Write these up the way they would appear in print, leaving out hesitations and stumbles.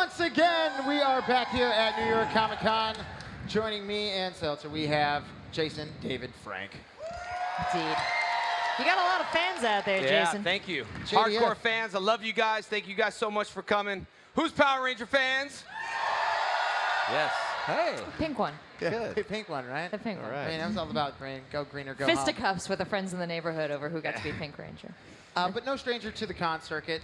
once again, we are back here at New York Comic Con. Joining me and Seltzer, we have Jason David Frank. Indeed. You got a lot of fans out there, Jason. Yeah, thank you. JDF. Hardcore fans, I love you guys. Thank you guys so much for coming. Who's Power Ranger fans? Yes. Hey. Pink one. Good. The pink one, right? The pink one. I mean, that was all about green. Go green or go home. Fisticuffs with the friends in the neighborhood over who got to be Pink Ranger. But no stranger to the con circuit.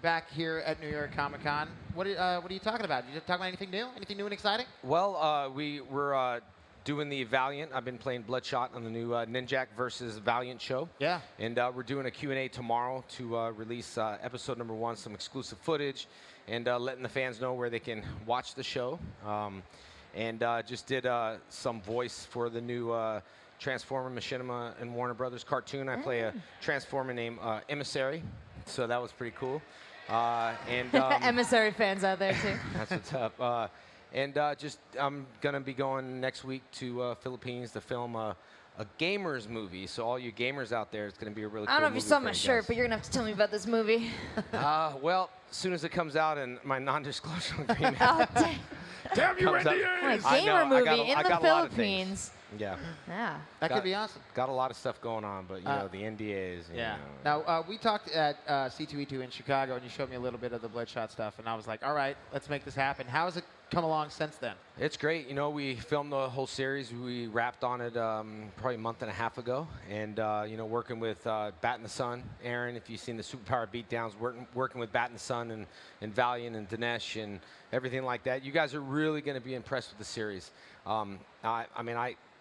Back here at New York Comic Con. What are you talking about? You talking about anything new? Anything new and exciting? Well, we're doing the Valiant. I've been playing Bloodshot on the new Ninjak versus Valiant show. Yeah. And we're doing a Q&A tomorrow to release episode number 1, some exclusive footage, and letting the fans know where they can watch the show. And just did some voice for the new Transformer Machinima and Warner Brothers cartoon. I play a Transformer named Emissary, so that was pretty cool. Emissary fans out there, too. That's what's up. I'm going to be going next week to Philippines to film a gamers movie. So all you gamers out there, it's going to be a really cool movie. I don't know if you saw my shirt, but you're going to have to tell me about this movie. Well, as soon as it comes out and my non-disclosure agreement Oh, dang. Damn you, comes up. A I gamer know, I movie in got the a lot of things. Philippines. Yeah. Yeah. That could be awesome. Got a lot of stuff going on, but, you know, the NDAs. Yeah. You know. Now, we talked at C2E2 in Chicago, and you showed me a little bit of the Bloodshot stuff, and I was like, all right, let's make this happen. How has it come along since then? It's great. You know, we filmed the whole series. We wrapped on it probably a month and a half ago. And, you know, working with Bat and the Sun, Aaron, if you've seen the Superpower Beatdowns, working with Bat and the Sun and Valiant and Dinesh and everything like that. You guys are really going to be impressed with the series.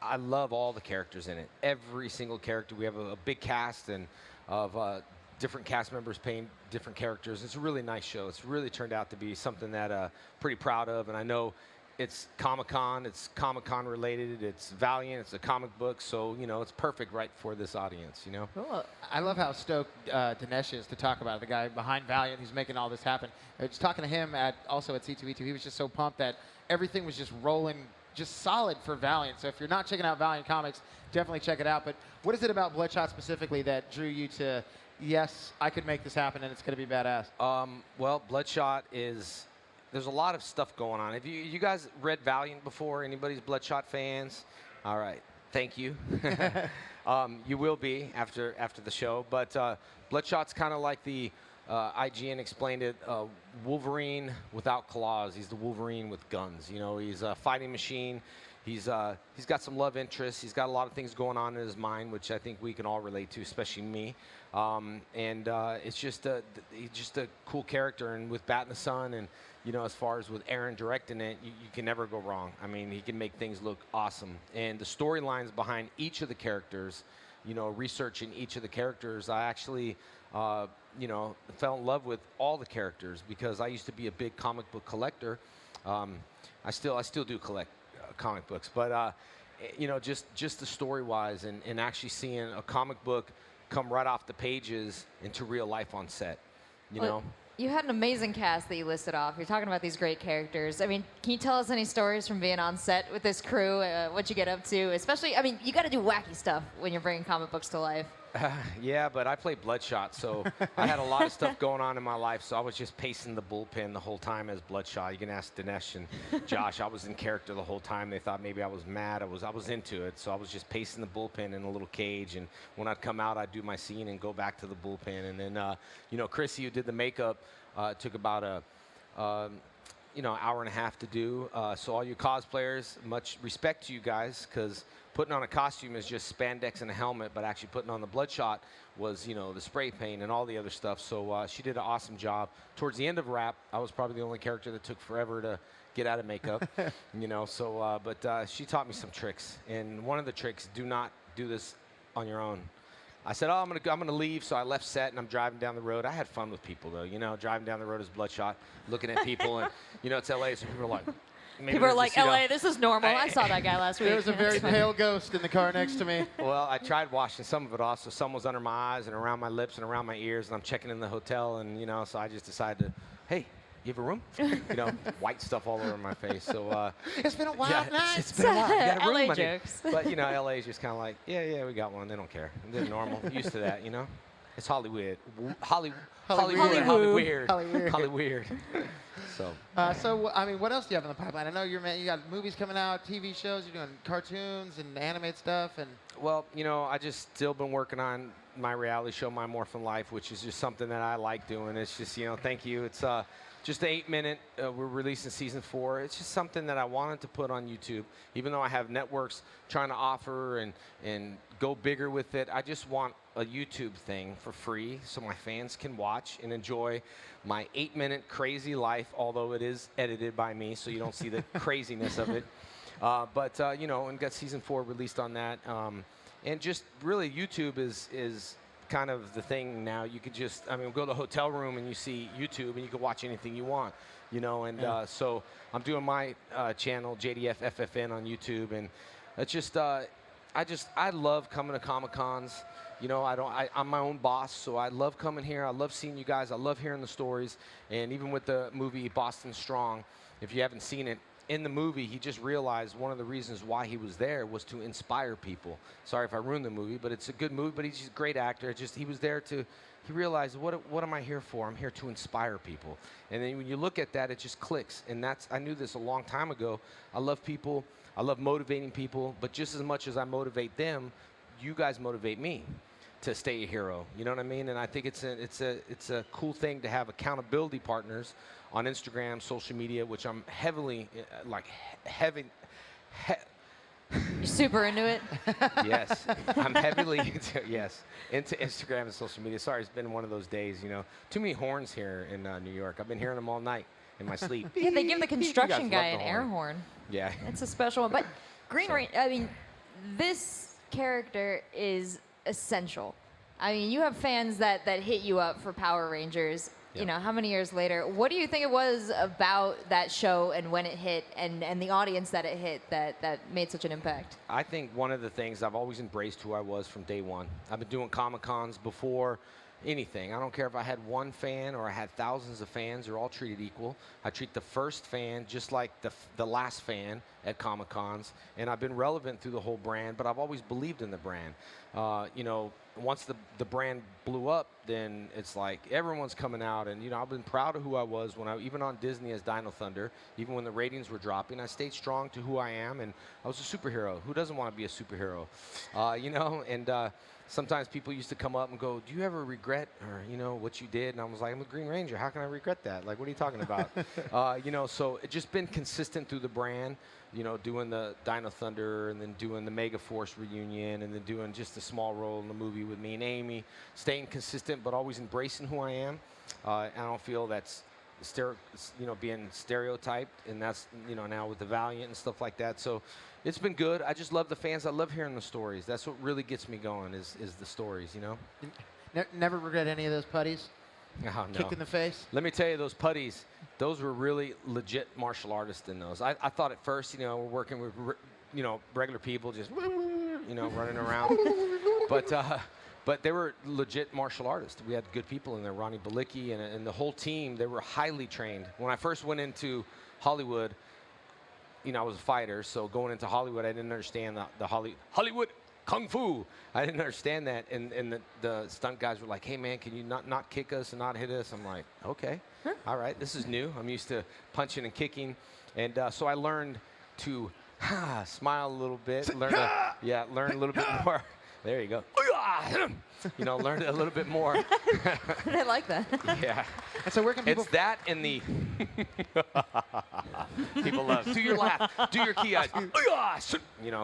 I love all the characters in it. Every single character. We have a big cast and of different cast members playing different characters. It's a really nice show. It's really turned out to be something that pretty proud of. And I know it's Comic-Con. It's Comic-Con related. It's Valiant. It's a comic book. So, you know, it's perfect right for this audience, you know? Cool. I love how stoked Dinesh is to talk about it, the guy behind Valiant who's making all this happen. I was talking to him also at C2E2. He was just so pumped that everything was just rolling just solid for Valiant. So if you're not checking out Valiant Comics, definitely check it out. But what is it about Bloodshot specifically that drew you to, yes, I could make this happen and it's going to be badass? Well, Bloodshot is, there's a lot of stuff going on. Have you guys read Valiant before? Anybody's Bloodshot fans? All right, thank you. You will be after the show. But Bloodshot's kind of like the, IGN explained it, Wolverine without claws. He's the Wolverine with guns. You know, he's a fighting machine. He's got some love interests. He's got a lot of things going on in his mind, which I think we can all relate to, especially me. It's just he's a cool character. And with Bat and the Sun, and you know, as far as with Aaron directing it, you can never go wrong. I mean, he can make things look awesome. And the storylines behind each of the characters, you know, researching each of the characters, I actually, you know, fell in love with all the characters because I used to be a big comic book collector. I still do collect comic books, but you know, just the story-wise and actually seeing a comic book come right off the pages into real life on set, you know. You had an amazing cast that you listed off. You're talking about these great characters. I mean, can you tell us any stories from being on set with this crew? What you get up to? Especially, I mean, you got to do wacky stuff when you're bringing comic books to life. Yeah, but I play Bloodshot, so I had a lot of stuff going on in my life, so I was just pacing the bullpen the whole time as Bloodshot. You can ask Dinesh and Josh. I was in character the whole time. They thought maybe I was mad. I was into it, so I was just pacing the bullpen in a little cage, and when I'd come out, I'd do my scene and go back to the bullpen. And then, you know, Chrissy, who did the makeup, took about a you know, hour and a half to do. So all you cosplayers, much respect to you guys, because putting on a costume is just spandex and a helmet, but actually putting on the Bloodshot was, you know, the spray paint and all the other stuff. So she did an awesome job. Towards the end of Wrap, I was probably the only character that took forever to get out of makeup, you know. So, but she taught me some tricks, and one of the tricks: do not do this on your own. I said, oh, I'm gonna leave, so I left set, and I'm driving down the road. I had fun with people, though, you know, driving down the road as Bloodshot, looking at people, and, you know, it's LA, so people are like, people are like, LA, this is normal. I saw that guy last week. There was a very pale ghost in the car next to me. Well, I tried washing some of it off, so some was under my eyes and around my lips and around my ears, and I'm checking in the hotel, and, you know, so I just decided to, hey, you have a room? You know, white stuff all over my face. So it's been a wild night. It's been a while. You got a room, LA honey. jokes. But, you know, LA is just kind of like, yeah, we got one. They don't care. They're normal. Used to that, you know. It's Hollywood. Hollyweird. Hollyweird. Hollyweird. Hollyweird. So. So, I mean, what else do you have in the pipeline? I know you got movies coming out, TV shows, you're doing cartoons and animated stuff, and Well, I just still been working on my reality show, My Morphin Life, which is just something that I like doing. It's just, thank you. It's just an 8-minute. We're releasing season 4. It's just something that I wanted to put on YouTube, even though I have networks trying to offer and go bigger with it. I just want a YouTube thing for free so my fans can watch and enjoy my 8-minute crazy life, although it is edited by me, so you don't see the craziness of it. But and got season 4 released on that. And just really, YouTube is kind of the thing now. You could just, go to a hotel room and you see YouTube and you can watch anything you want, And so I'm doing my channel, JDF FFN, on YouTube, and it's just, I love coming to Comic-Cons. I'm my own boss, so I love coming here. I love seeing you guys. I love hearing the stories. And even with the movie Boston Strong, if you haven't seen it, in the movie, he just realized one of the reasons why he was there was to inspire people. Sorry if I ruined the movie, but it's a good movie, but he's just a great actor. He was there he realized, what am I here for? I'm here to inspire people. And then when you look at that, it just clicks. And I knew this a long time ago. I love people. I love motivating people. But just as much as I motivate them, you guys motivate me to stay a hero. You know what I mean? And I think it's a cool thing to have accountability partners on Instagram, social media, which I'm heavily You're super into it. Yes, I'm heavily into Instagram and social media. Sorry, it's been one of those days. Too many horns here in New York. I've been hearing them all night in my sleep. Yeah, they give the construction You guys guy love an the air horn. horn. Yeah. It's a special one. But Green Ranger, this character is essential. You have fans that hit you up for Power Rangers. Yep. How many years later? What do you think it was about that show and when it hit and the audience that it hit that made such an impact? I think one of the things, I've always embraced who I was from day one. I've been doing Comic-Cons before anything. I don't care if I had one fan or I had thousands of fans. They're all treated equal. I treat the first fan just like the last fan at Comic-Cons, and I've been relevant through the whole brand, but I've always believed in the brand. Once the brand blew up, then it's like everyone's coming out, and I've been proud of who I was even on Disney as Dino Thunder. Even when the ratings were dropping, I stayed strong to who I am, and I was a superhero. Who doesn't want to be a superhero? And sometimes people used to come up and go, "Do you ever regret what you did?" And I was like, "I'm a Green Ranger. How can I regret that? Like, what are you talking about?" So it's just been consistent through the brand. Doing the Dino Thunder and then doing the Mega Force reunion and then doing just a small role in the movie with me and Amy, staying consistent but always embracing who I am. I don't feel that's being stereotyped, and that's now with the Valiant and stuff like that. So it's been good. I just love the fans. I love hearing the stories. That's what really gets me going is the stories. never regret any of those putties? Oh, no. Kick in the face? Let me tell you, those putties, those were really legit martial artists in those. I thought at first, we're working with, regular people just, running around. But they were legit martial artists. We had good people in there, Ronnie Balicki and the whole team. They were highly trained. When I first went into Hollywood, I was a fighter, so going into Hollywood, I didn't understand the Hollywood Kung Fu. I didn't understand that, and the stunt guys were like, "Hey man, can you not kick us and not hit us?" I'm like, "Okay, all right, this is new. I'm used to punching and kicking," and so I learned to smile a little bit, learn a little bit more. There you go. Learned a little bit more. I like that. Yeah. And so where can people... It's that and the... People love. Do your laugh. Do your key eyes.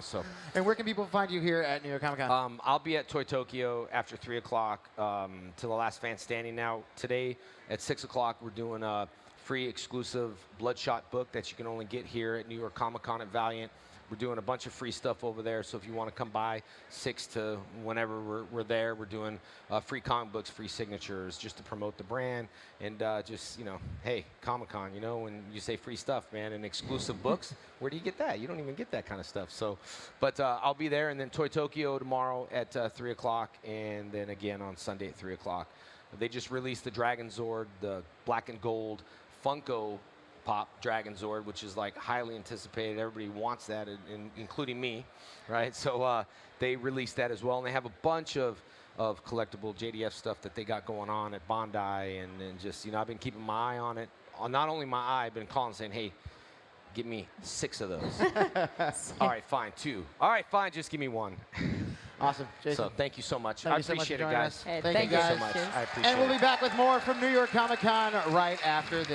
So... And where can people find you here at New York Comic Con? I'll be at Toy Tokyo after 3 o'clock to the last fan standing. Now, today at 6 o'clock, we're doing a free exclusive Bloodshot book that you can only get here at New York Comic Con at Valiant. We're doing a bunch of free stuff over there, so if you want to come by 6 to whenever we're there, we're doing free comic books, free signatures, just to promote the brand, and hey, Comic-Con, when you say free stuff, man, and exclusive books, where do you get that? You don't even get that kind of stuff. So, but I'll be there, and then Toy Tokyo tomorrow at 3 o'clock, and then again on Sunday at 3 o'clock. They just released the Dragon Zord, the black and gold Funko Pop Dragon Zord, which is like highly anticipated. Everybody wants that, including me, right? So they released that as well, and they have a bunch of of collectible JDF stuff that they got going on at Bondi, and just, you know, I've been keeping my eye on it. Not only my eye, I've been calling saying, hey, give me 6 of those. All right, fine, 2. All right, fine, just give me 1. Awesome, Jason. So thank you so much. Thank I you so much appreciate for it, joining guys. us. Hey, Thank you you guys so much. Cheers. I appreciate And we'll it. be back with more from New York Comic Con right after this.